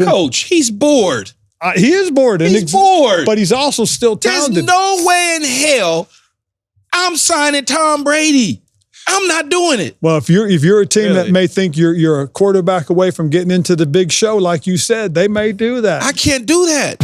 Coach, he's bored. He is bored. He's bored. But he's also still talented. There's no way in hell I'm signing Tom Brady. I'm not doing it. Well, if you're a team that may think you're a quarterback away from getting into the big show, like you said, they may do that. I can't do that.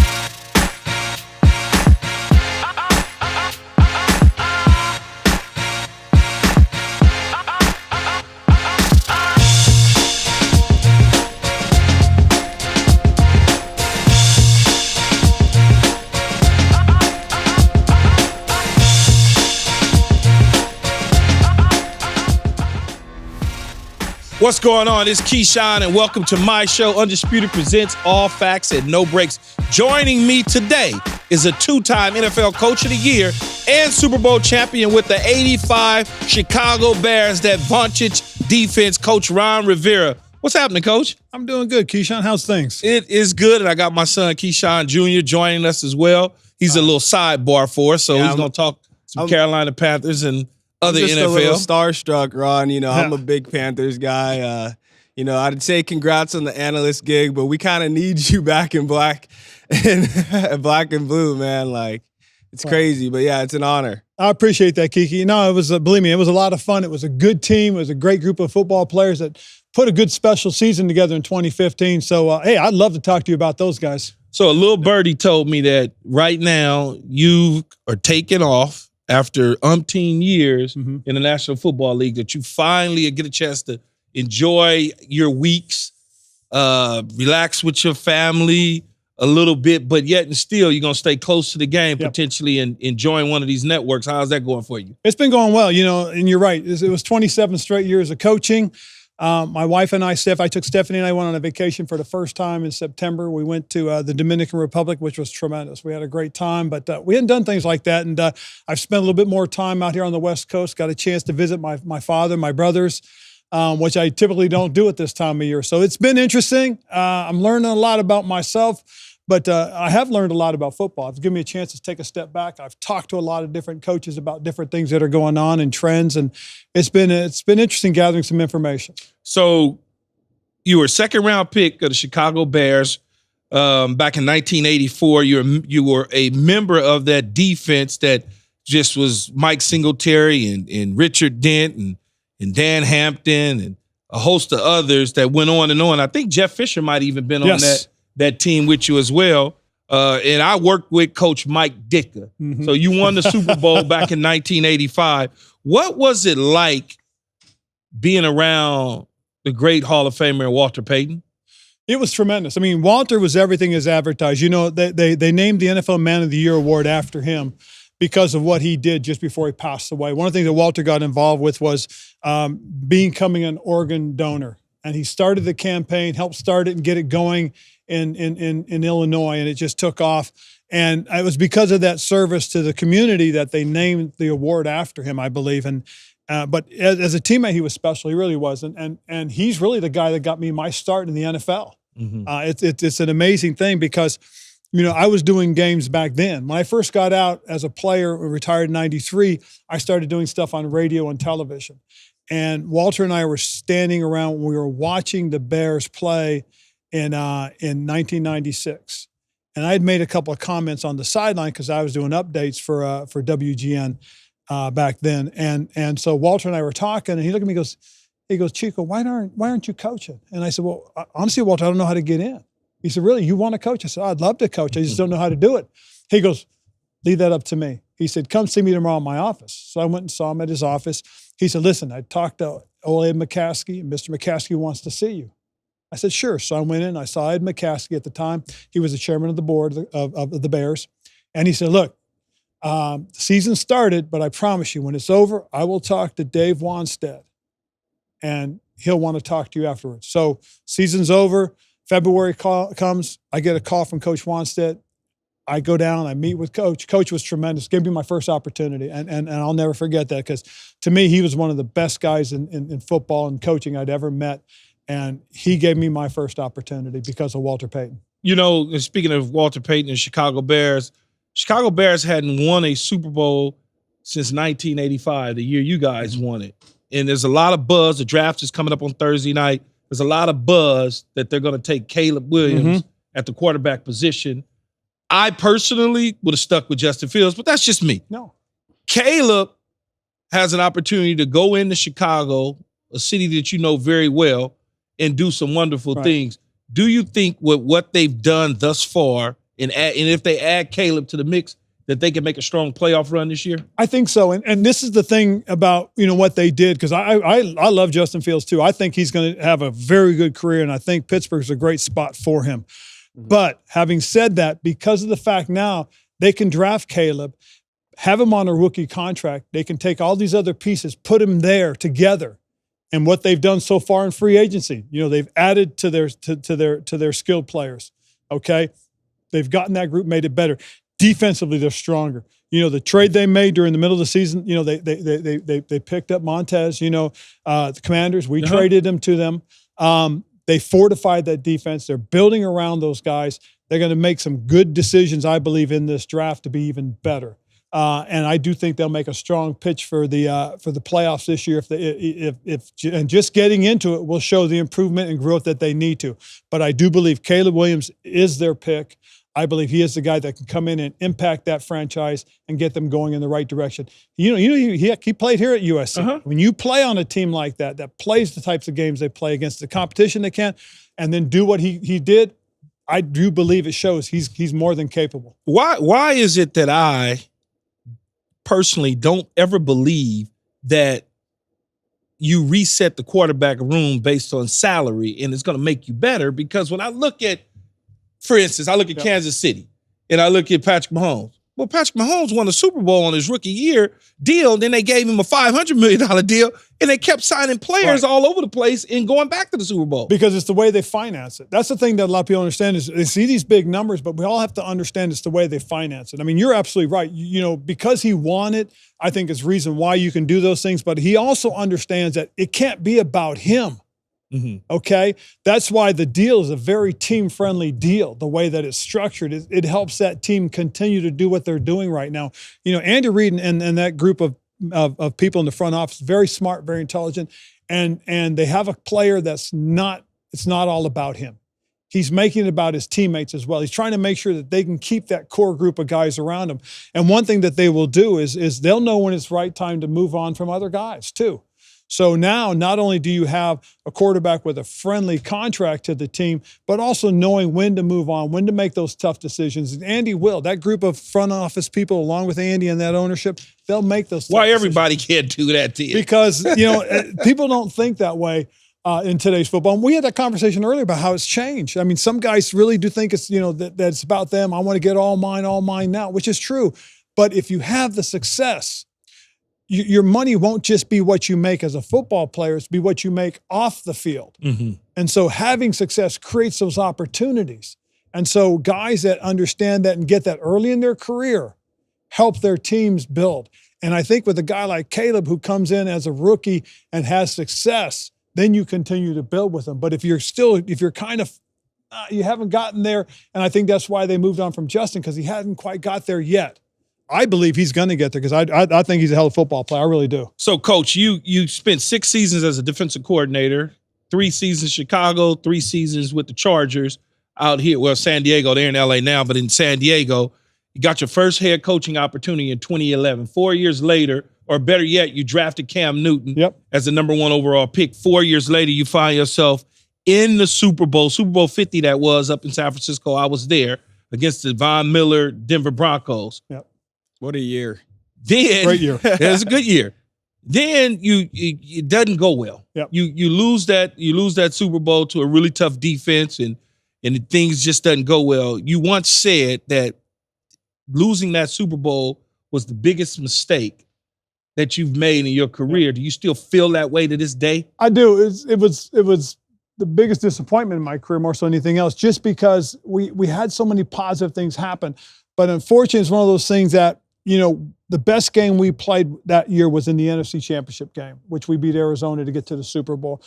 What's going on? It's Keyshawn, and welcome to my show, Undisputed Presents All Facts and No Breaks. Joining me today is a two-time NFL Coach of the Year and Super Bowl champion with the 85 Chicago Bears, that Vontage defense, Coach Ron Rivera. What's happening, Coach? I'm doing good, Keyshawn. How's things? It is good, and I got my son, Keyshawn Jr., joining us as well. He's a little sidebar for us, so he's going to talk some Carolina Panthers and other just NFL. A little starstruck, Ron. You know, I'm a big Panthers guy. You know, I'd say congrats on the analyst gig, but we kind of need you back in black and black and blue, man. Like, it's crazy, but yeah, it's an honor. I appreciate that, Kiki. No, it was, believe me, it was a lot of fun. It was a good team. It was a great group of football players that put a good special season together in 2015. So, hey, I'd love to talk to you about those guys. So a little birdie told me that right now you are taking off after umpteen years in the National Football League, that you finally get a chance to enjoy your weeks, relax with your family a little bit, but yet and still you're going to stay close to the game potentially and enjoying one of these networks. How's that going for you? It's been going well, you know, and you're right. It was 27 straight years of coaching. My wife and I, Stephanie and I went on a vacation for the first time in September. We went to the Dominican Republic, which was tremendous. We had a great time, but we hadn't done things like that. And I've spent a little bit more time out here on the West Coast, got a chance to visit my father, my brothers, which I typically don't do at this time of year. So it's been interesting. I'm learning a lot about myself, but I have learned a lot about football. It's given me a chance to take a step back. I've talked to a lot of different coaches about different things that are going on and trends, and it's been interesting gathering some information. So you were a second-round pick of the Chicago Bears back in 1984. You were a member of that defense that just was Mike Singletary and Richard Dent and Dan Hampton and a host of others that went on and on. I think Jeff Fisher might have even been on that team with you as well. And I worked with Coach Mike Ditka. So you won the Super Bowl back in 1985. What was it like being around the great Hall of Famer Walter Payton? It was tremendous. I mean, Walter was everything as advertised. You know, they named the NFL Man of the Year award after him because of what he did just before he passed away. One of the things that Walter got involved with was becoming an organ donor. And he started the campaign, helped start it and get it going in Illinois, and it just took off. And it was because of that service to the community that they named the award after him, I believe. And but as a teammate, he was special. He really was. And he's really the guy that got me my start in the NFL. It's an amazing thing because, you know, I was doing games back then. When I first got out as a player, retired in 93, I started doing stuff on radio and television. And Walter and I were standing around when we were watching the Bears play in 1996. And I had made a couple of comments on the sideline because I was doing updates for WGN back then. And so Walter and I were talking, and he looked at me and he goes, Chico, why aren't you coaching? And I said, well, honestly, Walter, I don't know how to get in. He said, really, you want to coach? I said, I'd love to coach. I just don't know how to do it. He goes, leave that up to me. He said, come see me tomorrow in my office. So I went and saw him at his office. He said, listen, I talked to old Ed McCaskey, and Mr. McCaskey wants to see you. I said, sure. So I went in, I saw Ed McCaskey at the time. He was the chairman of the board of the Bears. And he said, look, the season started, but I promise you, when it's over, I will talk to Dave Wanstead, and he'll want to talk to you afterwards. So season's over, February comes, I get a call from Coach Wanstead. I go down, I meet with Coach. Coach was tremendous, gave me my first opportunity, and I'll never forget that because to me, he was one of the best guys in football and coaching I'd ever met, and he gave me my first opportunity because of Walter Payton. You know, speaking of Walter Payton and Chicago Bears hadn't won a Super Bowl since 1985, the year you guys won it. And there's a lot of buzz. The draft is coming up on Thursday night. there's a lot of buzz that they're going to take Caleb Williams at the quarterback position. I personally would have stuck with Justin Fields, but that's just me. No. Caleb has an opportunity to go into Chicago, a city that you know very well, and do some wonderful things. Do you think with what they've done thus far, and if they add Caleb to the mix, that they can make a strong playoff run this year? I think so. And this is the thing about, what they did, because I love Justin Fields too. I think he's going to have a very good career, and I think Pittsburgh's a great spot for him. But having said that, because of the fact now they can draft Caleb, have him on a rookie contract, they can take all these other pieces, put him there together. And what they've done so far in free agency, they've added to their skilled players. Okay, they've gotten that group, made it better. Defensively, they're stronger. The trade they made during the middle of the season, they picked up Montez. The Commanders, we traded them to them. They fortified that defense. They're building around those guys. They're going to make some good decisions, I believe, in this draft to be even better. And I do think they'll make a strong pitch for the playoffs this year. And just getting into it will show the improvement and growth that they need to. But I do believe Caleb Williams is their pick. I believe he is the guy that can come in and impact that franchise and get them going in the right direction. He played here at USC. When you play on a team like that plays the types of games they play against the competition they can, and then do what he did, I do believe it shows he's more than capable. Why is it that I personally don't ever believe that you reset the quarterback room based on salary and it's going to make you better? Because when I look at, for instance, I look at Kansas City and I look at Patrick Mahomes. Well, Patrick Mahomes won the Super Bowl on his rookie year deal. Then they gave him a $500 million deal, and they kept signing players all over the place and going back to the Super Bowl. Because it's the way they finance it. That's the thing that a lot of people understand is they see these big numbers, but we all have to understand it's the way they finance it. I mean, you're absolutely right. Because he won it, I think it's reason why you can do those things. But he also understands that it can't be about him. Okay? That's why the deal is a very team-friendly deal, the way that it's structured. It helps that team continue to do what they're doing right now. Andy Reid and that group of people in the front office, very smart, very intelligent, and they have a player it's not all about him. He's making it about his teammates as well. He's trying to make sure that they can keep that core group of guys around him. And one thing that they will do is they'll know when it's right time to move on from other guys too. So now, not only do you have a quarterback with a friendly contract to the team, but also knowing when to move on, when to make those tough decisions. And Andy will. That group of front office people, along with Andy and that ownership, they'll make those tough decisions. Everybody can't do that to you? Because, people don't think that way in today's football. And we had that conversation earlier about how it's changed. I mean, some guys really do think it's, that it's about them. I want to get all mine now, which is true. But if you have the success, your money won't just be what you make as a football player, it's be what you make off the field. And so having success creates those opportunities. And so guys that understand that and get that early in their career help their teams build. And I think with a guy like Caleb who comes in as a rookie and has success, then you continue to build with him. But if you're kind of, you haven't gotten there, and I think that's why they moved on from Justin, because he hadn't quite got there yet. I believe he's going to get there because I think he's a hell of a football player. I really do. So, Coach, you spent 6 seasons as a defensive coordinator, 3 seasons in Chicago, 3 seasons with the Chargers out here. Well, San Diego, they're in L.A. now, but in San Diego, you got your first head coaching opportunity in 2011. 4 years later, or better yet, you drafted Cam Newton as the number 1 overall pick. 4 years later, you find yourself in the Super Bowl 50 that was up in San Francisco. I was there against the Von Miller Denver Broncos. What a year. Then great year. It was a good year. Then it doesn't go well. You lose that Super Bowl to a really tough defense and things just doesn't go well. You once said that losing that Super Bowl was the biggest mistake that you've made in your career. Do you still feel that way to this day? I do. It was the biggest disappointment in my career, more so than anything else, just because we had so many positive things happen. But unfortunately, it's one of those things that, the best game we played that year was in the NFC Championship game, which we beat Arizona to get to the Super Bowl.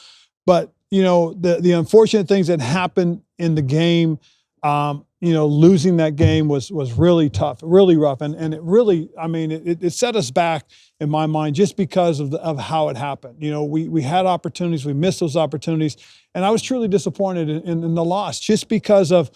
But, the unfortunate things that happened in the game, losing that game was really tough, really rough. And it really, it set us back in my mind just because of how it happened. We had opportunities, we missed those opportunities. And I was truly disappointed in the loss just because of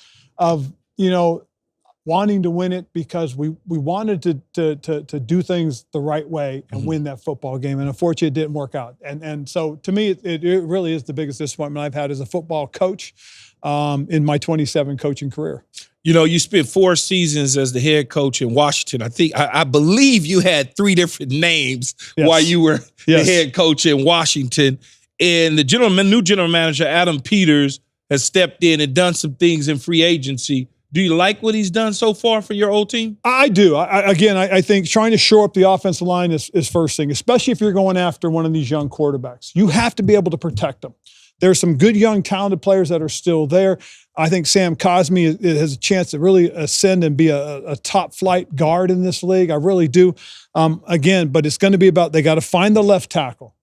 wanting to win it, because we wanted to do things the right way and win that football game. And unfortunately, it didn't work out. And so to me, it really is the biggest disappointment I've had as a football coach in my 27 coaching career. You spent 4 seasons as the head coach in Washington. I believe you had 3 different names while you were the head coach in Washington. And the new general manager, Adam Peters, has stepped in and done some things in free agency. Do you like what he's done so far for your old team? I do. I think trying to shore up the offensive line is first thing, especially if you're going after one of these young quarterbacks. You have to be able to protect them. There's some good, young, talented players that are still there. I think Sam Cosmi has a chance to really ascend and be a top flight guard in this league. I really do. But it's going to be about, they got to find the left tackle.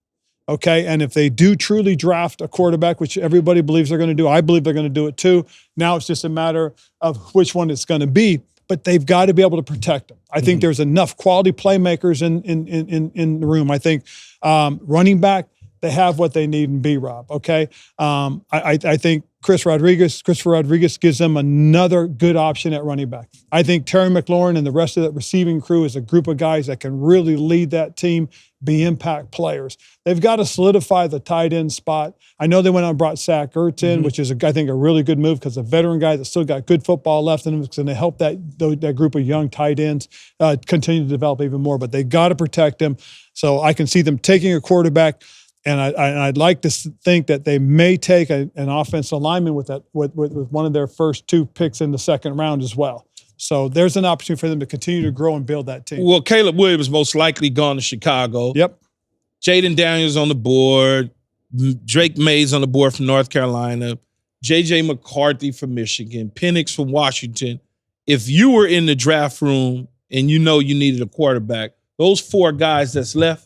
Okay, and if they do truly draft a quarterback, which everybody believes they're going to do, I believe they're going to do it too. Now it's just a matter of which one it's going to be, but they've got to be able to protect them. I think there's enough quality playmakers in the room. I think running back, they have what they need in B-Rob, okay? I think Christopher Rodriguez gives them another good option at running back. I think Terry McLaurin and the rest of that receiving crew is a group of guys that can really lead that team, be impact players. They've got to solidify the tight end spot. I know they went out and brought Zach Ertz in, which is, I think, a really good move because a veteran guy that's still got good football left in him is going to help that group of young tight ends continue to develop even more. But they got to protect him. So I can see them taking a quarterback. And I'd like to think that they may take an offensive lineman with one of their first 2 picks in the second round as well. So there's an opportunity for them to continue to grow and build that team. Well, Caleb Williams most likely gone to Chicago. Yep. Jayden Daniels on the board. Drake Mays on the board from North Carolina. J.J. McCarthy from Michigan. Penix from Washington. If you were in the draft room and you needed a quarterback, those 4 guys that's left,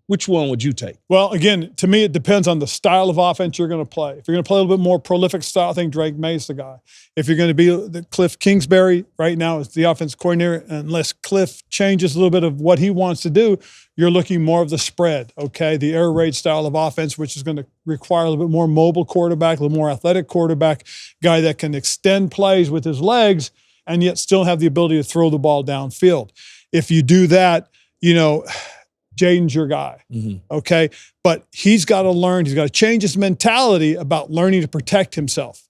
which one would you take? Well, again, to me, it depends on the style of offense you're going to play. If you're going to play a little bit more prolific style, I think Drake May's the guy. If you're going to be the Cliff Kingsbury, right now is the offense coordinator, unless Cliff changes a little bit of what he wants to do, you're looking more of the spread, okay? The air raid style of offense, which is going to require a little bit more mobile quarterback, a little more athletic quarterback, guy that can extend plays with his legs and yet still have the ability to throw the ball downfield. If you do that, Jayden's your guy, okay? But he's got to learn, he's got to change his mentality about learning to protect himself.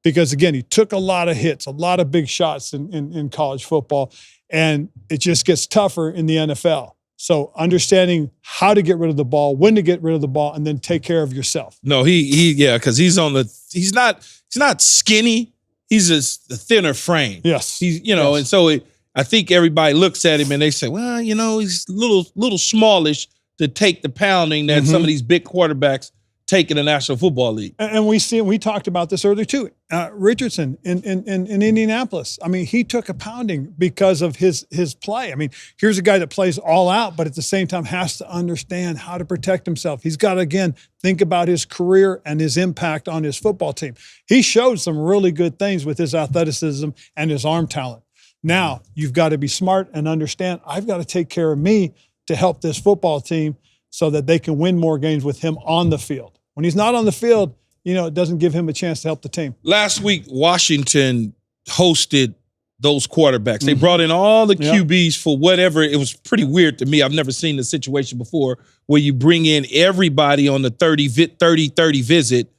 Because, again, he took a lot of hits, a lot of big shots in college football, and it just gets tougher in the NFL. So understanding how to get rid of the ball, when to get rid of the ball, and then take care of yourself. No, because he's not skinny, he's just a thinner frame. Yes. And so I think everybody looks at him and they say, well, he's a little smallish to take the pounding that some of these big quarterbacks take in the National Football League. And we talked about this earlier too. Richardson in Indianapolis. He took a pounding because of his play. Here's a guy that plays all out, but at the same time has to understand how to protect himself. He's got to, again, think about his career and his impact on his football team. He showed some really good things with his athleticism and his arm talent. Now, you've got to be smart and understand, I've got to take care of me to help this football team so that they can win more games with him on the field. When he's not on the field, it doesn't give him a chance to help the team. Last week, Washington hosted those quarterbacks. They brought in all the QBs for whatever. It was pretty weird to me. I've never seen the situation before where you bring in everybody on the 30-30 visit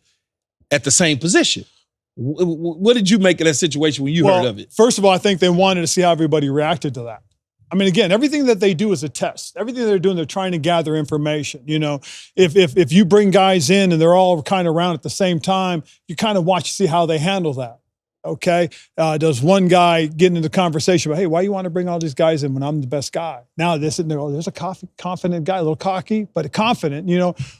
at the same position. What did you make of that situation when you heard of it? First of all, I think they wanted to see how everybody reacted to that. Again, everything that they do is a test. Everything they're doing, they're trying to gather information. If you bring guys in and they're all kind of around at the same time, you kind of watch to see how they handle that. Okay? Does one guy get into the conversation about, hey, why you want to bring all these guys in when I'm the best guy? Now there's a confident guy, a little cocky, but confident,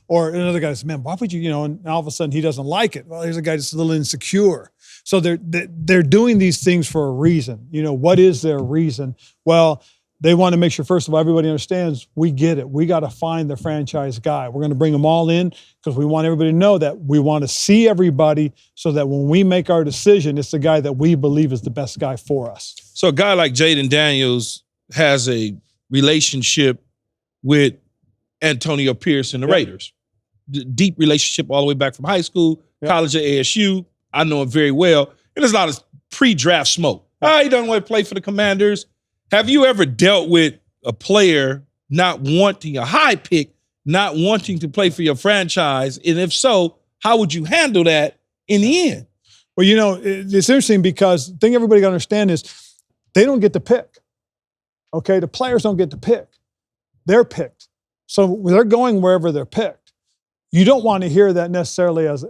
or another guy says, man, why would you, and all of a sudden he doesn't like it. Well, here's a guy that's a little insecure. So they're doing these things for a reason. What is their reason? Well, they want to make sure, first of all, everybody understands we get it. We got to find the franchise guy. We're going to bring them all in because we want everybody to know that we want to see everybody so that when we make our decision, it's the guy that we believe is the best guy for us. So a guy like Jayden Daniels has a relationship with Antonio Pierce and the Raiders. Deep relationship all the way back from high school, college at ASU. I know him very well. And there's a lot of pre-draft smoke. He doesn't want to play for the Commanders. Have you ever dealt with a player not wanting a high pick, not wanting to play for your franchise? And if so, how would you handle that in the end? Well, you know, it's interesting because the thing everybody got to understand is they don't get to pick. Okay, the players don't get to pick. They're picked. So they're going wherever they're picked. You don't want to hear that necessarily as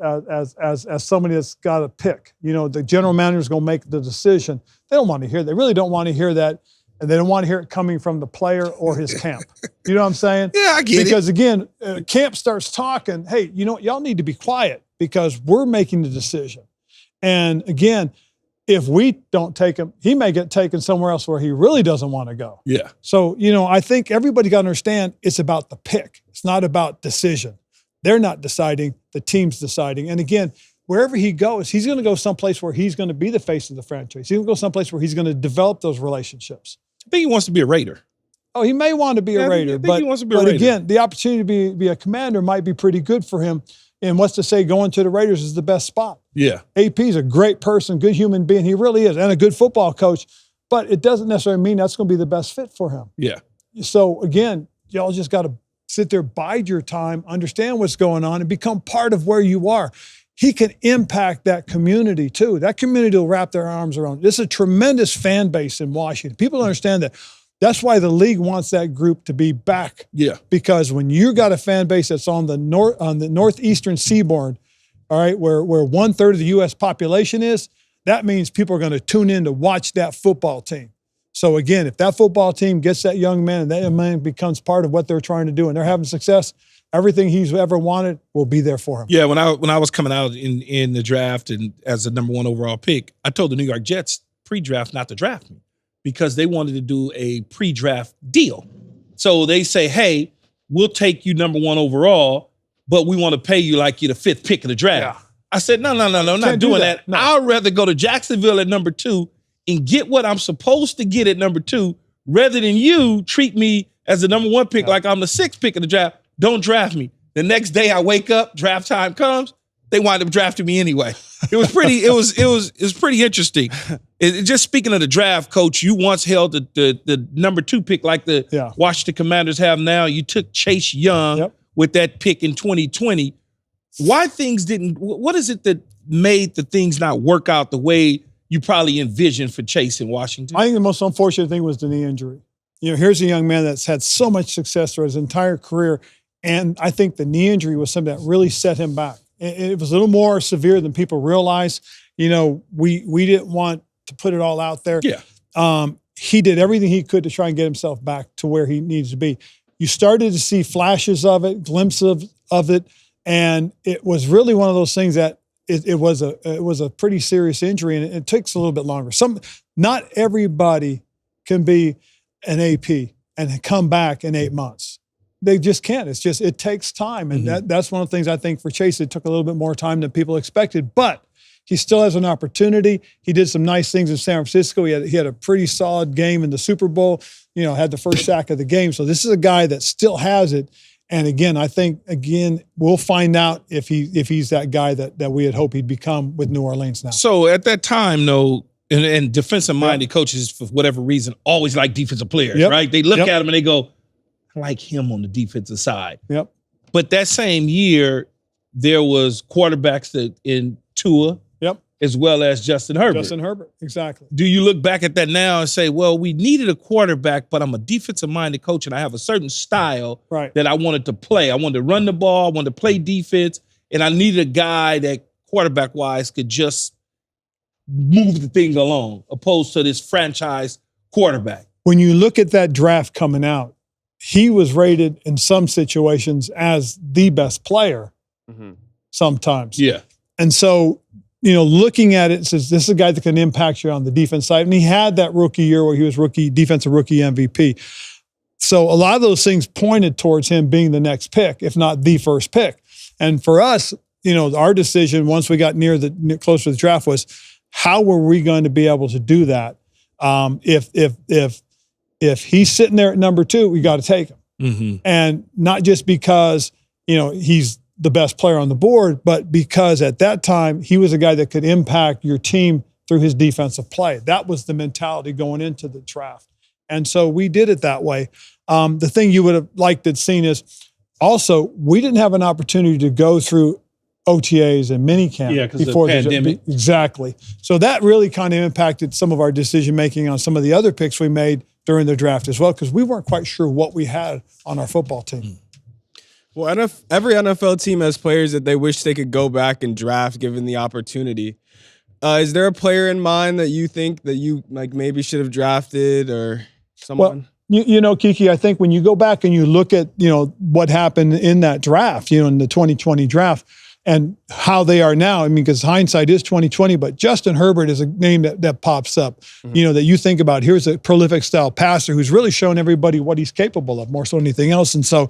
somebody that's got to pick. You know, the general manager is going to make the decision. They don't want to hear that. They really don't want to hear that. And they don't want to hear it coming from the player or his camp. You know what I'm saying? Yeah, I get it. Because again, camp starts talking, hey, you know what, y'all need to be quiet because we're making the decision. And again, if we don't take him, he may get taken somewhere else where he really doesn't want to go. Yeah. So, you know, I think everybody got to understand it's about the pick. It's not about decision. They're not deciding, the team's deciding. And again, wherever he goes, he's going to go someplace where he's going to be the face of the franchise. He's going to go someplace where he's going to develop those relationships. I think he wants to be a Raider. Oh, he may want to be a Raider, I think he wants to be a Raider. Again, the opportunity to be a Commander might be pretty good for him. And what's to say going to the Raiders is the best spot? Yeah. AP's a great person, good human being. He really is, and a good football coach. But it doesn't necessarily mean that's going to be the best fit for him. Yeah. So again, y'all just got to sit there, bide your time, understand what's going on, and become part of where you are. He can impact that community too. That community will wrap their arms around it. This is a tremendous fan base in Washington. People don't understand that. That's why the league wants that group to be back. Yeah. Because when you got a fan base that's on the northeastern seaboard, all right, where 1/3 of the U.S. population is, that means people are going to tune in to watch that football team. So again, if that football team gets that young man and that young man becomes part of what they're trying to do and they're having success, everything he's ever wanted will be there for him. Yeah, when I was coming out in the draft and as the #1 overall pick, I told the New York Jets pre-draft not to draft me because they wanted to do a pre-draft deal. So they say, hey, we'll take you #1 overall, but we want to pay you like you're the 5th pick of the draft. Yeah. I said, no, not doing that. No. I'd rather go to Jacksonville at #2 and get what I'm supposed to get at #2 rather than you treat me as the #1 pick like I'm the 6th pick of the draft. Don't draft me. The next day I wake up, draft time comes, they wind up drafting me anyway. It was pretty, it was pretty interesting. Just speaking of the draft, Coach, you once held the #2 pick like the Washington Commanders have now. You took Chase Young with that pick in 2020. Why things didn't, what is it that made the things not work out the way you probably envisioned for Chase in Washington? I think the most unfortunate thing was the knee injury. You know, here's a young man that's had so much success throughout his entire career. And I think the knee injury was something that really set him back. It was a little more severe than people realize. You know, we didn't want to put it all out there. Yeah. He did everything he could to try and get himself back to where he needs to be. You started to see flashes of it, glimpses of it, and it was really one of those things that it was a pretty serious injury, and it takes a little bit longer. Not everybody can be an AP and come back in 8 months. They just can't. It takes time. And that's one of the things I think for Chase, it took a little bit more time than people expected, but he still has an opportunity. He did some nice things in San Francisco. He had a pretty solid game in the Super Bowl, you know, had the first sack of the game. So this is a guy that still has it. And again, I think, we'll find out if he's that guy that we had hoped he'd become with New Orleans now. So at that time, though, and defensive-minded coaches, for whatever reason, always like defensive players, right? They look at him and they go, I like him on the defensive side. But that same year, there was quarterbacks in Tua, as well as Justin Herbert. Justin Herbert, exactly. Do you look back at that now and say, well, we needed a quarterback, but I'm a defensive-minded coach and I have a certain style that I wanted to play. I wanted to run the ball, I wanted to play defense, and I needed a guy that quarterback-wise could just move the thing along, opposed to this franchise quarterback. When you look at that draft coming out, he was rated in some situations as the best player sometimes. Yeah. And so looking at it, says this is a guy that can impact you on the defense side. And he had that rookie year where he was defensive rookie MVP. So a lot of those things pointed towards him being the next pick, if not the first pick. And for us, our decision once we got closer to the draft was, how were we going to be able to do that? If he's sitting there at number 2, we got to take him. Mm-hmm. And not just because, he's the best player on the board, but because at that time he was a guy that could impact your team through his defensive play. That was the mentality going into the draft. And so we did it that way. The thing you would have liked to have seen is also we didn't have an opportunity to go through OTAs and minicamp before the pandemic. Exactly. So that really kind of impacted some of our decision-making on some of the other picks we made during the draft as well, because we weren't quite sure what we had on our football team. Well, every NFL team has players that they wish they could go back and draft given the opportunity. Is there a player in mind that you think that you maybe should have drafted or someone? Well, Kiki, I think when you go back and you look at, what happened in that draft, in the 2020 draft and how they are now, because hindsight is 2020, but Justin Herbert is a name that pops up, that you think about. Here's a prolific style passer who's really shown everybody what he's capable of more so than anything else. And so,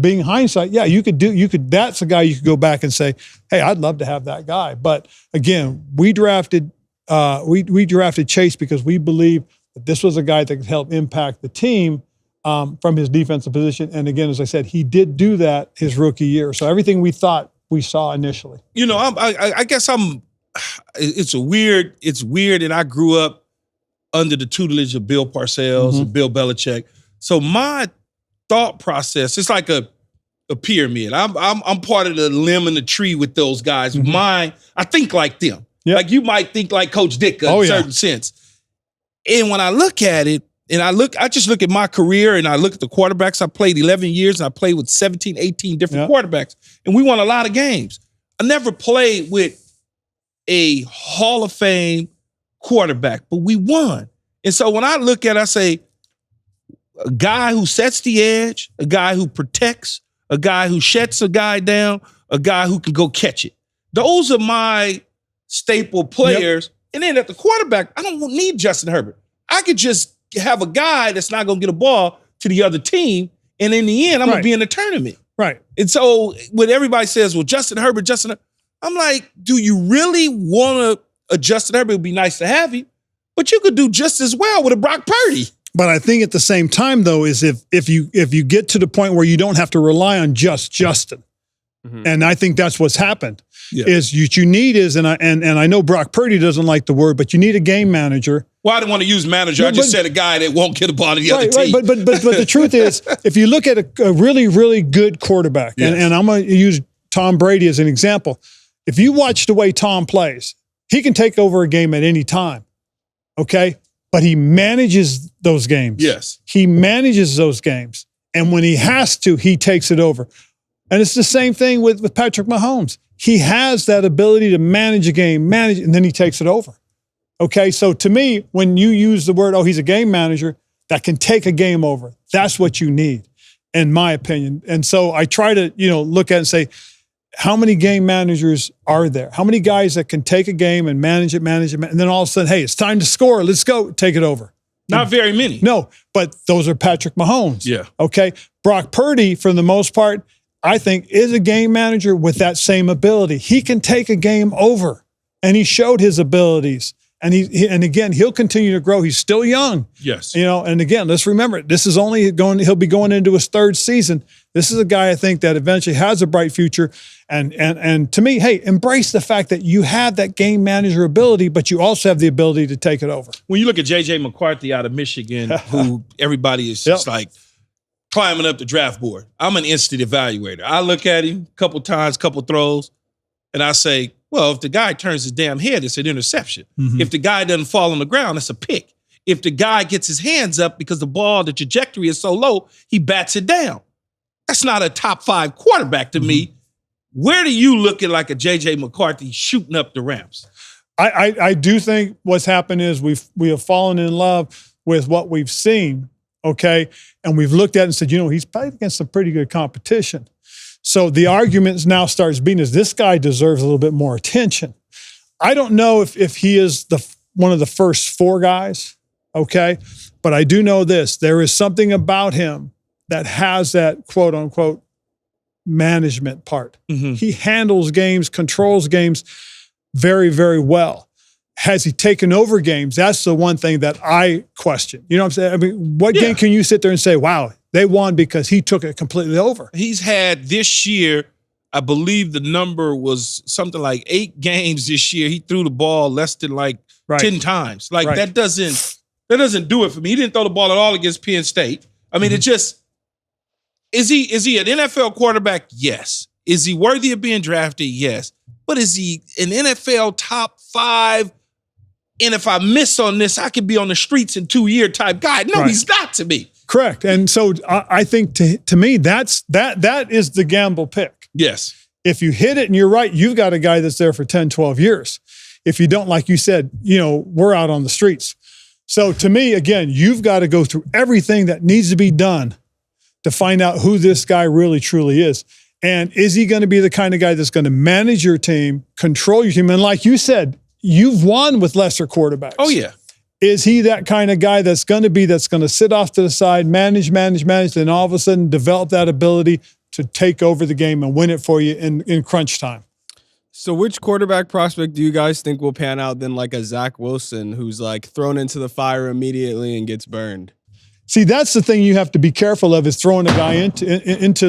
being hindsight, that's a guy you could go back and say, hey, I'd love to have that guy. But again, we drafted Chase because we believe that this was a guy that could help impact the team from his defensive position. And again, as I said, he did do that his rookie year. So everything we thought we saw initially. I guess it's weird, and I grew up under the tutelage of Bill Parcells and Bill Belichick. So my thought process, it's like a pyramid. I'm part of the limb and the tree with those guys. I think like them. Yep. Like you might think like Coach Dick in a certain sense. And when I look at it, and I just look at my career and I look at the quarterbacks. I played 11 years and I played with 17, 18 different quarterbacks. And we won a lot of games. I never played with a Hall of Fame quarterback, but we won. And so when I look at it, I say, a guy who sets the edge, a guy who protects, a guy who shuts a guy down, a guy who can go catch it. Those are my staple players. Yep. And then at the quarterback, I don't need Justin Herbert. I could just have a guy that's not going to get a ball to the other team, and in the end, I'm going to be in the tournament. Right. And so when everybody says, well, Justin Herbert, I'm like, do you really want a Justin Herbert? It would be nice to have him, but you could do just as well with a Brock Purdy. But I think at the same time, though, is if you get to the point where you don't have to rely on just Justin, and I think that's what's happened, is what you need is, and I know Brock Purdy doesn't like the word, but you need a game manager. Well, I didn't want to use manager. I just said a guy that won't get a ball to the other team. Right. But the truth is, if you look at a really, really good quarterback, and I'm going to use Tom Brady as an example. If you watch the way Tom plays, he can take over a game at any time, okay? But he manages those games. Yes. He manages those games. And when he has to, he takes it over. And it's the same thing with Patrick Mahomes. He has that ability to manage a game, and then he takes it over. Okay, so to me, when you use the word, he's a game manager that can take a game over, that's what you need, in my opinion. And so I try to, look at it and say, how many game managers are there? How many guys that can take a game and manage it, and then all of a sudden, hey, it's time to score. Let's go, take it over. Not very many. No, but those are Patrick Mahomes. Yeah. Okay, Brock Purdy, for the most part, I think is a game manager with that same ability. He can take a game over, and he showed his abilities. And again, he'll continue to grow. He's still young. Yes. And again, let's remember, this is he'll be going into his third season. This is a guy I think that eventually has a bright future. And to me, hey, embrace the fact that you have that game manager ability, but you also have the ability to take it over. When you look at J.J. McCarthy out of Michigan, who everybody is just like climbing up the draft board. I'm an instant evaluator. I look at him a couple times, couple throws, and I say, well, if the guy turns his damn head, it's an interception. If the guy doesn't fall on the ground, it's a pick. If the guy gets his hands up because the trajectory is so low, he bats it down. That's not a top 5 quarterback to me. Where do you look at like a J.J. McCarthy shooting up the ramps? I do think what's happened is we have fallen in love with what we've seen, okay? And we've looked at it and said, he's played against some pretty good competition. So the argument now starts being is this guy deserves a little bit more attention. I don't know if he is one of the first 4 guys, okay? But I do know this. There is something about him that has that quote-unquote management part. Mm-hmm. He handles games, controls games very, very well. Has he taken over games? That's the one thing that I question. You know what I'm saying? I mean, what game can you sit there and say, wow, they won because he took it completely over? He's had this year, I believe the number was something like 8 games this year. He threw the ball less than 10 times. That doesn't do it for me. He didn't throw the ball at all against Penn State. I mean, it just, is he an NFL quarterback? Yes. Is he worthy of being drafted? Yes. But is he an NFL top 5? And if I miss on this, I could be on the streets in 2 year type guy. No, he's not to me. Correct. And so I think to me, that is the gamble pick. Yes. If you hit it and you're right, you've got a guy that's there for 10, 12 years. If you don't, like you said, we're out on the streets. So to me, again, you've got to go through everything that needs to be done to find out who this guy really, truly is. And is he going to be the kind of guy that's going to manage your team, control your team? And like you said, you've won with lesser quarterbacks. Oh, yeah. Is he that kind of guy that's going to sit off to the side, manage, then all of a sudden develop that ability to take over the game and win it for you in crunch time? So which quarterback prospect do you guys think will pan out than like a Zach Wilson who's thrown into the fire immediately and gets burned? See, that's the thing you have to be careful of, is throwing a guy into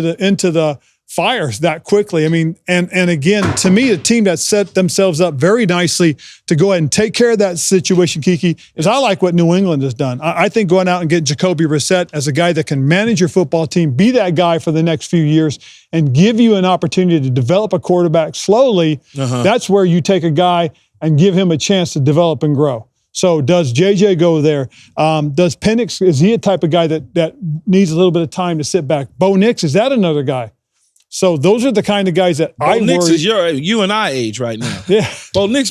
the fires that quickly. I mean, and again, to me, a team that set themselves up very nicely to go ahead and take care of that situation, Kiki, is I like what New England has done. I think going out and get Jacoby Brissett as a guy that can manage your football team, be that guy for the next few years, and give you an opportunity to develop a quarterback slowly, that's where you take a guy and give him a chance to develop and grow. So does JJ go there? Does Penix, is he a type of guy that needs a little bit of time to sit back? Bo Nix, is that another guy? So those are the kind of guys that Bo Nix is you and I age right now. Yeah. Bo Nix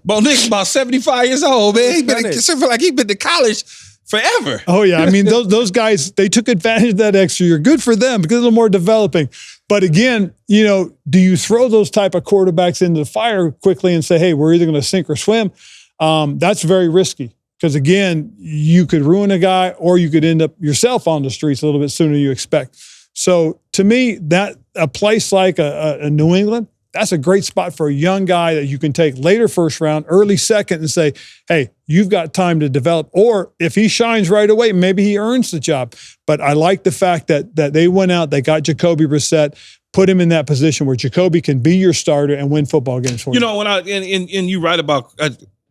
about 75 years old, man. He feel like he's been to college forever. Oh, yeah. I mean, those guys, they took advantage of that extra year. Good for them because they're more developing. But again, do you throw those type of quarterbacks into the fire quickly and say, hey, we're either going to sink or swim? That's very risky because, again, you could ruin a guy or you could end up yourself on the streets a little bit sooner than you expect. So to me, that a place like a New England, that's a great spot for a young guy that you can take later first round, early second, and say, hey, you've got time to develop. Or if he shines right away, maybe he earns the job. But I like the fact that they went out, they got Jacoby Brissett, put him in that position where Jacoby can be your starter and win football games for you. When and you write about,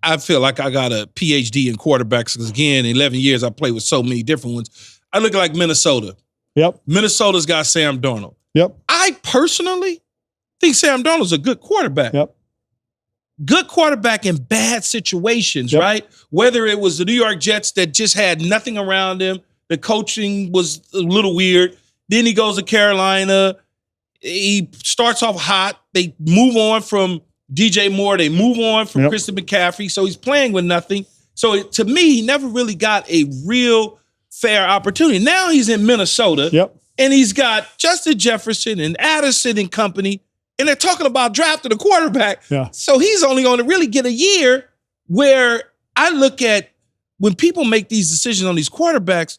I feel like I got a PhD in quarterbacks because, again, in 11 years I played with so many different ones. I look like Minnesota. Yep. Minnesota's got Sam Darnold. Yep. I personally think Sam Darnold's a good quarterback. Yep. Good quarterback in bad situations, right? Whether it was the New York Jets that just had nothing around him, the coaching was a little weird. Then he goes to Carolina. He starts off hot. They move on from DJ Moore. They move on from Christian McCaffrey. So he's playing with nothing. So to me, he never really got a real fair opportunity. Now he's in Minnesota, and he's got Justin Jefferson and Addison and company, and they're talking about drafting a quarterback. Yeah. So he's only going to really get a year where I look at when people make these decisions on these quarterbacks,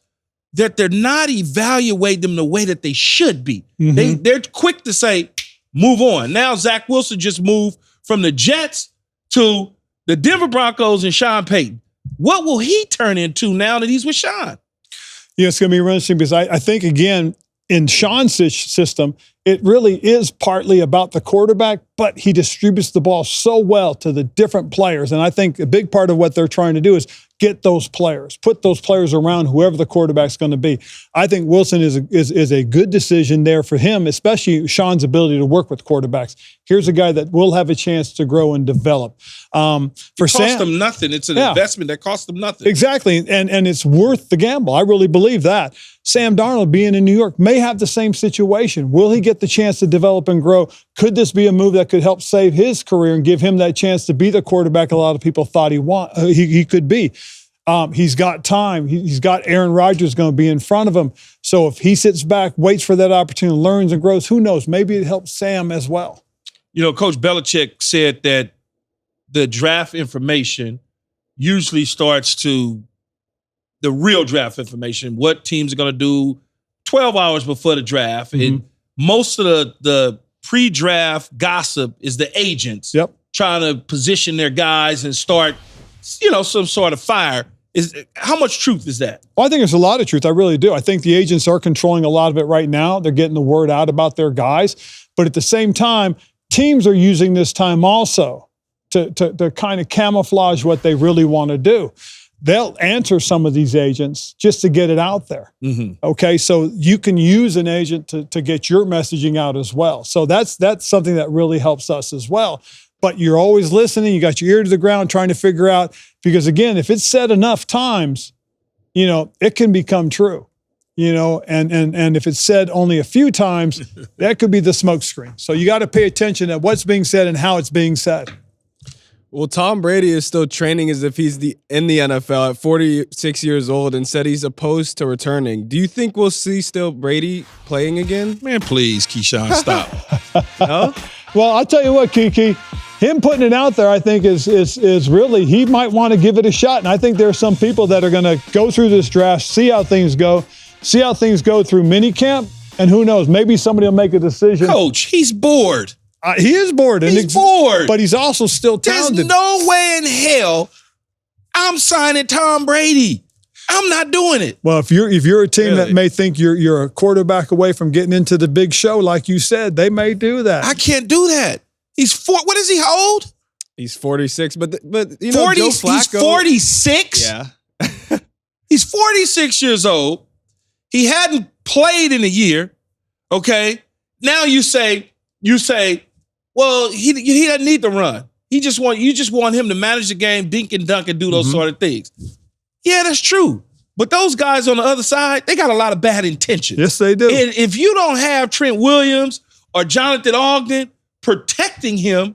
that they're not evaluating them the way that they should be. They're quick to say, move on. Now Zach Wilson just moved from the Jets to the Denver Broncos and Sean Payton. What will he turn into now that he's with Sean? Yeah, it's going to be really interesting because I think, again, in Sean's system, it really is partly about the quarterback, but he distributes the ball so well to the different players. And I think a big part of what they're trying to do is get those players, put those players around whoever the quarterback's going to be. I think Wilson is a good decision there for him, especially Sean's ability to work with quarterbacks. Here's a guy that will have a chance to grow and develop. For it cost them nothing. It's an investment that cost them nothing. Exactly, and it's worth the gamble. I really believe that. Sam Darnold, being in New York, may have the same situation. Will he get the chance to develop and grow? Could this be a move that could help save his career and give him that chance to be the quarterback a lot of people thought he could be? He's got time. He's got Aaron Rodgers going to be in front of him. So if he sits back, waits for that opportunity, learns and grows, who knows? Maybe it helps Sam as well. Coach Belichick said that the draft information usually starts to the real draft information, what teams are going to do 12 hours before the draft. And most of the pre-draft gossip is the agents trying to position their guys and start, some sort of fire. How much truth is that? Well, I think there's a lot of truth. I really do. I think the agents are controlling a lot of it right now. They're getting the word out about their guys. But at the same time, teams are using this time also to kind of camouflage what they really want to do. They'll answer some of these agents just to get it out there. Okay, so you can use an agent to get your messaging out as well. So that's something that really helps us as well. But you're always listening. You got your ear to the ground trying to figure out, because again, if it's said enough times, it can become true. And if it's said only a few times, that could be the smokescreen. So you got to pay attention to what's being said and how it's being said. Well, Tom Brady is still training as if he's in the NFL at 46 years old and said he's opposed to returning. Do you think we'll see still Brady playing again? Man, please, Keyshawn, stop. No? Well, I'll tell you what, Kiki, him putting it out there, I think is really, he might want to give it a shot. And I think there are some people that are going to go through this draft, see how things go through minicamp, and who knows, maybe somebody will make a decision. Coach, he's bored. He is bored. He's bored. But he's also still talented. There's no way in hell I'm signing Tom Brady. I'm not doing it. Well, if you're a team that may think you're a quarterback away from getting into the big show, like you said, they may do that. I can't do that. What is he old? He's 46, but 40, Joe Flacco. He's 46? Yeah. He's 46 years old. He hadn't played in a year. Okay. Now you say, well, he doesn't need to run. You just want him to manage the game, dink and dunk, and do those sort of things. Yeah, that's true. But those guys on the other side, they got a lot of bad intentions. Yes, they do. And if you don't have Trent Williams or Jonathan Ogden protecting him,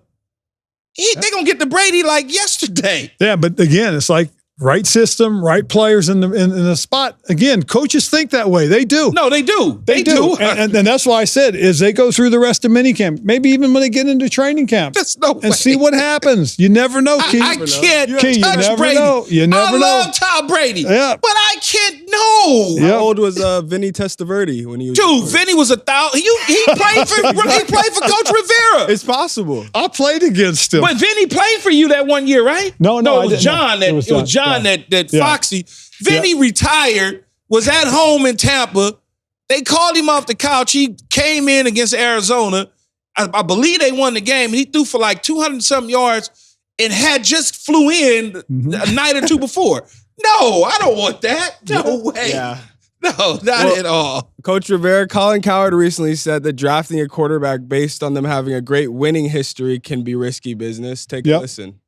they're going to get to Brady like yesterday. Yeah, but again, it's like right system, right players in the spot. Again, coaches think that way. They do. No, they do. They do. And that's why I said is they go through the rest of minicamp, maybe even when they get into training camp. There's no way. And see what happens. You never know, Keith. I can't Key, touch Brady. You never know. I love Tom Brady. Yeah. But I can't know. How old was Vinny Testaverde when he was? Dude, Vinny was 1,000. He played for Coach Rivera. It's possible. I played against him. But Vinny played for you that one year, right? No, it was John. It was John that Foxy. Vinny retired, was at home in Tampa. They called him off the couch. He came in against Arizona. I believe they won the game. He threw for like 200-something yards and had just flew in a night or two before. No, I don't want that. No way. Yeah. No, not at all. Coach Rivera, Colin Cowherd recently said that drafting a quarterback based on them having a great winning history can be risky business. Take a listen.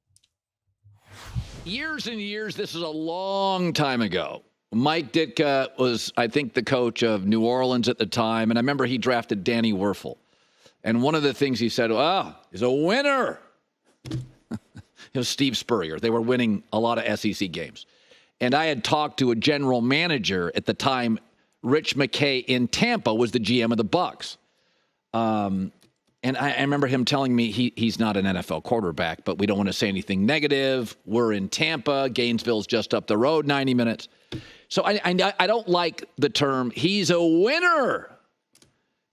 Years and years, this is a long time ago. Mike Ditka was, I think, the coach of New Orleans at the time, and I remember he drafted Danny Werfel. And one of the things he said, is a winner. It was Steve Spurrier. They were winning a lot of SEC games. And I had talked to a general manager at the time. Rich McKay in Tampa was the GM of the Bucs. And I remember him telling me he's not an NFL quarterback, but we don't want to say anything negative. We're in Tampa. Gainesville's just up the road, 90 minutes. So I don't like the term, he's a winner.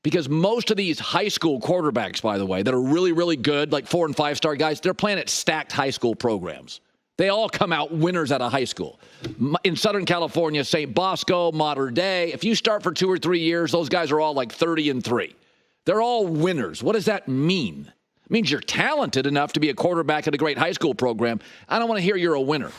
Because most of these high school quarterbacks, by the way, that are really, really good, like 4- and 5-star guys, they're playing at stacked high school programs. They all come out winners out of high school. In Southern California, St. Bosco, Mater Dei, if you start for 2 or 3 years, those guys are all like 30-3. They're all winners. What does that mean? It means you're talented enough to be a quarterback at a great high school program. I don't want to hear you're a winner.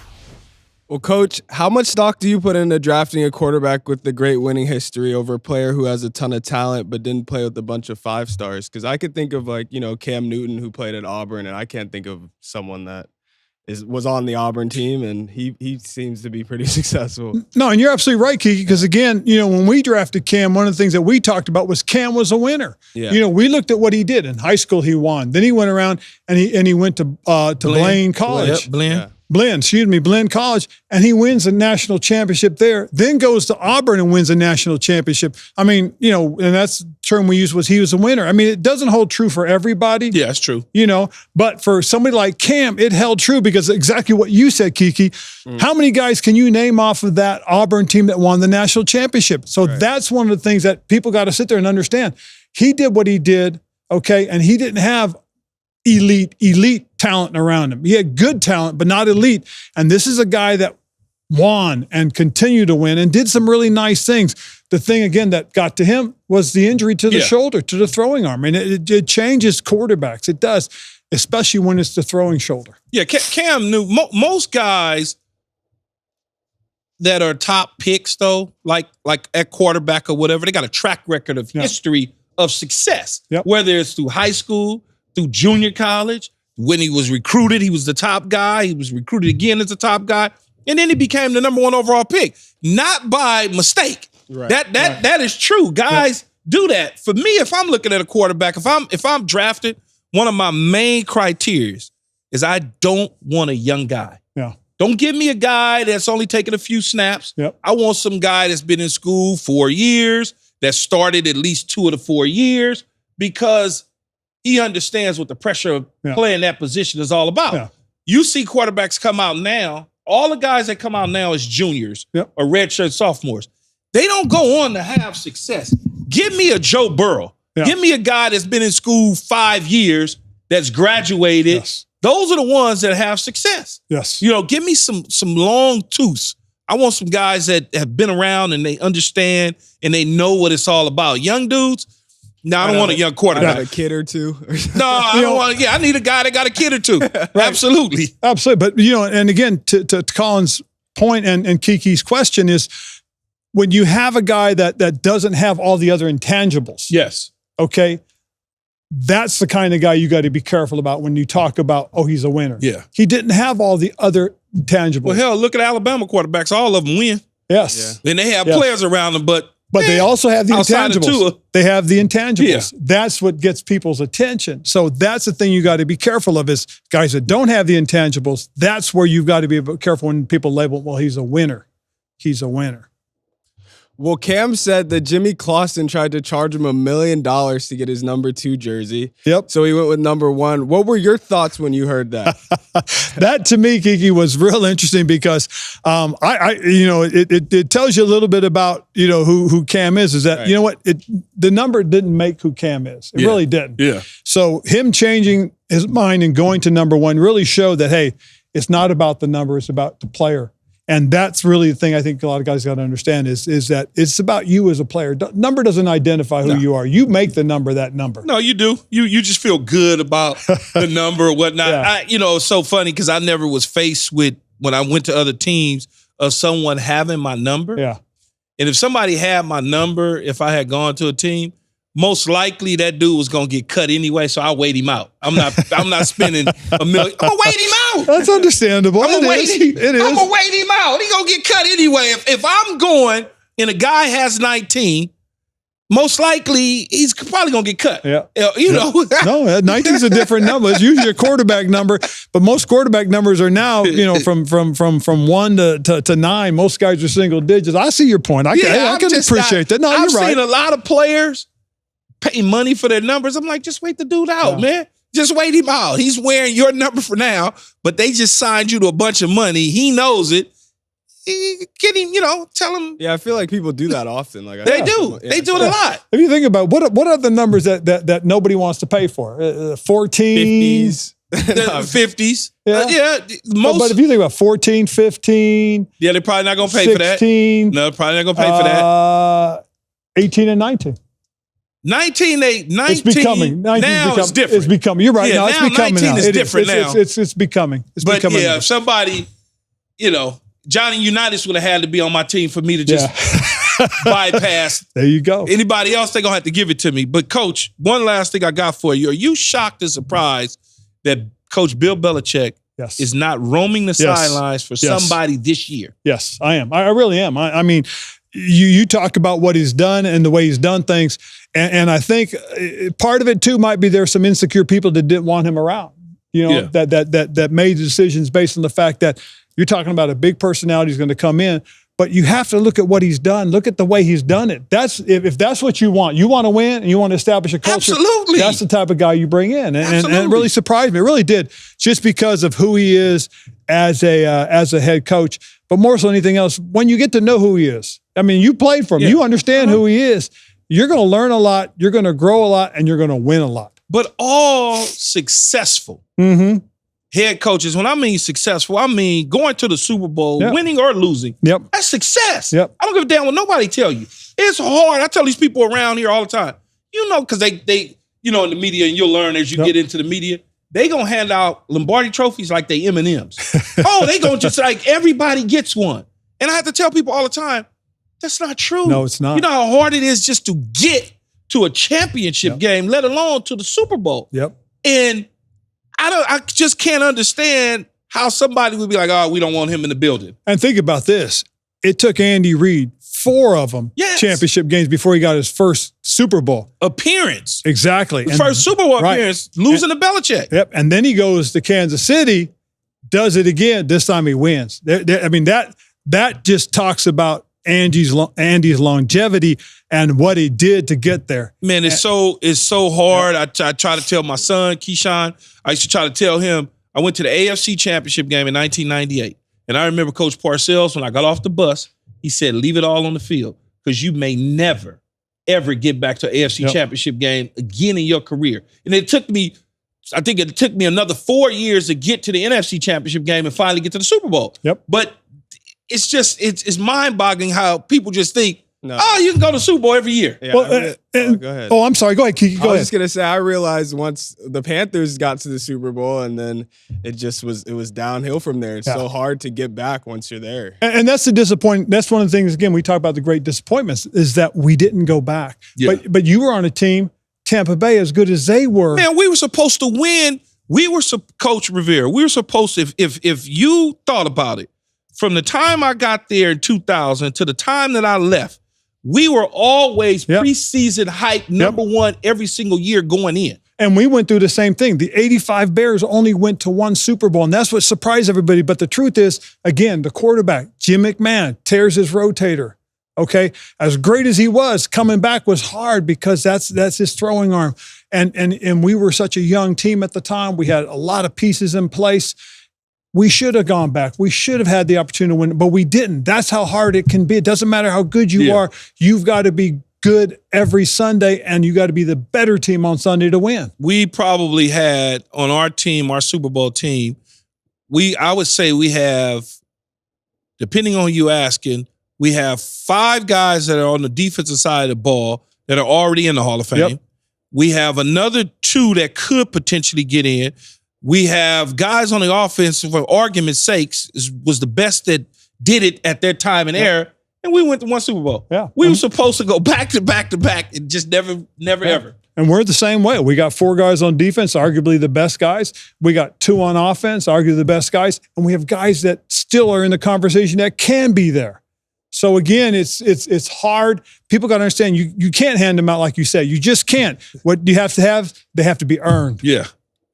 Well, Coach, how much stock do you put into drafting a quarterback with the great winning history over a player who has a ton of talent but didn't play with a bunch of 5-stars? Because I could think of Cam Newton, who played at Auburn, and I can't think of someone that was on the Auburn team, and he seems to be pretty successful. No, and you're absolutely right, Kiki, because again, when we drafted Cam, one of the things that we talked about was Cam was a winner. Yeah. We looked at what he did. In high school, he won. Then he went around and he went to Blaine College. Yep, Blaine. Yeah. Blinn College, and he wins a national championship there, then goes to Auburn and wins a national championship. I mean, and that's the term we used was he was a winner. I mean, it doesn't hold true for everybody. Yeah, that's true. But for somebody like Cam, it held true because exactly what you said, Kiki. How many guys can you name off of that Auburn team that won the national championship? So that's one of the things that people got to sit there and understand. He did what he did, okay, and he didn't have elite talent around him. He had good talent, but not elite. And this is a guy that won and continued to win and did some really nice things. The thing, again, that got to him was the injury to the shoulder, to the throwing arm. And it changes quarterbacks. It does, especially when it's the throwing shoulder. Yeah, Cam knew most guys that are top picks, though, like at quarterback or whatever, they got a track record of history of success, whether it's through high school, through junior college. When he was recruited, he was the top guy. He was recruited again as the top guy. And then he became the number 1 overall pick. Not by mistake. Right. That is true. Guys do that. For me, if I'm looking at a quarterback, if I'm drafted, one of my main criteria is I don't want a young guy. Yeah. Don't give me a guy that's only taken a few snaps. Yep. I want some guy that's been in school 4 years, that started at least 2 of the 4 years, because he understands what the pressure of playing that position is all about. Yeah. You see quarterbacks come out now, all the guys that come out now as juniors or redshirt sophomores. They don't go on to have success. Give me a Joe Burrow. Yeah. Give me a guy that's been in school 5 years, that's graduated. Yes. Those are the ones that have success. Yes. Give me some long tooths. I want some guys that have been around and they understand and they know what it's all about. Young dudes, no, I don't want a young quarterback. A kid or two. No, I don't want. Yeah, I need a guy that got a kid or two. Absolutely. But and again, to Colin's point and Kiki's question is, when you have a guy that doesn't have all the other intangibles. Yes. Okay. That's the kind of guy you got to be careful about when you talk about, he's a winner. Yeah. He didn't have all the other intangibles. Well, hell, look at Alabama quarterbacks. All of them win. Yes. Then they have players around them, but they also have the intangibles. They have the intangibles. Yeah. That's what gets people's attention. So that's the thing you got to be careful of, is guys that don't have the intangibles. That's where you've got to be careful when people label, well, he's a winner. He's a winner. Well, Cam said that Jimmy Clausen tried to charge him $1 million to get his number 2 jersey. Yep. So he went with number 1. What were your thoughts when you heard that? That to me, Kiki, was real interesting because it tells you a little bit about who Cam is. Is that you know what, the number didn't make who Cam is. It really didn't. Yeah. So him changing his mind and going to number 1 really showed that, hey, it's not about the number, it's about the player. And that's really the thing I think a lot of guys got to understand is that it's about you as a player. Number doesn't identify who you are. You make the number that number. No, you do. You just feel good about the number or whatnot. It's so funny because I never was faced with, when I went to other teams, of someone having my number. Yeah. And if somebody had my number, if I had gone to a team, most likely that dude was gonna get cut anyway, so I'll wait him out. I'm not spending $1 million. I'm gonna wait him out. That's understandable. I'm gonna wait him out. He gonna get cut anyway. If I'm going and a guy has 19, most likely he's probably gonna get cut. Yeah. No, 19 is a different number. It's usually a quarterback number, but most quarterback numbers are now, from 1 to 9. Most guys are single digits. I see your point. I can appreciate that. No, you're right. I've seen a lot of players pay money for their numbers. I'm like, just wait the dude out, man. Just wait him out. He's wearing your number for now, but they just signed you to a bunch of money. He knows it. Get him, tell him. Yeah, I feel like people do that often. Like they do. They do it a lot. If you think about what are the numbers that nobody wants to pay for? 14s. 50s. Yeah. But if you think about 14, 15. Yeah, they're probably not going to pay 16, for that. No, probably not going to pay for that. 18 and 19. 19. It's becoming. Now it's different. It's becoming. You're right. Yeah, now it's becoming. 19 is different now. It's becoming. It's but becoming. If somebody, Johnny Unitas would have had to be on my team for me to just bypass. There you go. Anybody else, they're going to have to give it to me. But, Coach, one last thing I got for you. Are you shocked and surprised that Coach Bill Belichick is not roaming the sidelines for somebody this year? Yes, I am. I really am. I mean, you talk about what he's done and the way he's done things. And I think part of it, too, might be there's some insecure people that didn't want him around. that made the decisions based on the fact that you're talking about a big personality who's going to come in. But you have to look at what he's done. Look at the way he's done it. That's if that's what you want to win and you want to establish a culture. Absolutely. That's the type of guy you bring in. And it really surprised me. It really did, just because of who he is as a head coach. But more so than anything else, when you get to know who he is. I mean, you played for him. Yeah. You understand who he is. You're going to learn a lot. You're going to grow a lot, and you're going to win a lot. But all successful head coaches, when I mean successful, I mean going to the Super Bowl, winning or losing. Yep. That's success. Yep. I don't give a damn what nobody tell you. It's hard. I tell these people around here all the time, because they in the media, and you'll learn as you get into the media, they gonna hand out Lombardi trophies like they M&Ms. They gonna just like everybody gets one. And I have to tell people all the time, that's not true. No, it's not. You know how hard it is just to get to a championship game, let alone to the Super Bowl. Yep. And I just can't understand how somebody would be like, we don't want him in the building. And think about this. It took Andy Reid 4 of them championship games before he got his first Super Bowl appearance. Exactly. The first Super Bowl appearance, losing to Belichick. Yep. And then he goes to Kansas City, does it again. This time he wins. That just talks about Andy's longevity and what he did to get there. Man, it's so hard. I try to tell my son, Keyshawn, I used to try to tell him, I went to the AFC Championship game in 1998. And I remember Coach Parcells, when I got off the bus, he said, leave it all on the field because you may never, ever get back to an AFC Championship game again in your career. And it took me another 4 years to get to the NFC Championship game and finally get to the Super Bowl. Yep. But it's just, it's mind-boggling how people just think, you can go to Super Bowl every year. Yeah, go ahead. Oh, I'm sorry. Go ahead, Kiki. Go ahead. I was just going to say, I realized once the Panthers got to the Super Bowl, and then it was downhill from there. It's so hard to get back once you're there. And that's the disappointment. That's one of the things, again, we talk about the great disappointments, is that we didn't go back. Yeah. But you were on a team, Tampa Bay, as good as they were. Man, we were supposed to win. Coach Rivera, we were supposed to, if you thought about it, from the time I got there in 2000 to the time that I left, we were always preseason hype number one every single year going in. And we went through the same thing. The 85 Bears only went to 1 Super Bowl, and that's what surprised everybody. But the truth is, again, the quarterback, Jim McMahon, tears his rotator. Okay? As great as he was, coming back was hard because that's his throwing arm. And we were such a young team at the time. We had a lot of pieces in place. We should have gone back. We should have had the opportunity to win, but we didn't. That's how hard it can be. It doesn't matter how good you are. You've got to be good every Sunday, and you got to be the better team on Sunday to win. We probably had on our team, our Super Bowl team, I would say we have, depending on who you asking, we have 5 guys that are on the defensive side of the ball that are already in the Hall of Fame. Yep. We have another 2 that could potentially get in. We have guys on the offense, for argument's sakes, was the best that did it at their time and era, and we went to 1 Super Bowl. Yeah. We were supposed to go back to back to back and just never ever. And we're the same way. We got 4 guys on defense, arguably the best guys. We got 2 on offense, arguably the best guys. And we have guys that still are in the conversation that can be there. So again, it's hard. People got to understand you can't hand them out like you said. You just can't. What you have to have, they have to be earned. Yeah,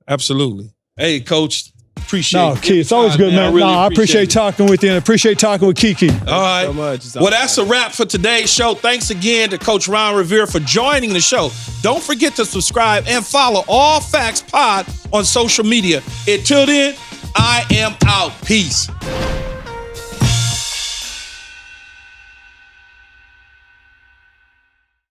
absolutely. Hey, Coach, appreciate it. Key, it's always good, man. I appreciate talking with you and appreciate talking with Kiki. All right. So much. Well, that's a wrap for today's show. Thanks again to Coach Ron Rivera for joining the show. Don't forget to subscribe and follow All Facts Pod on social media. Until then, I am out. Peace.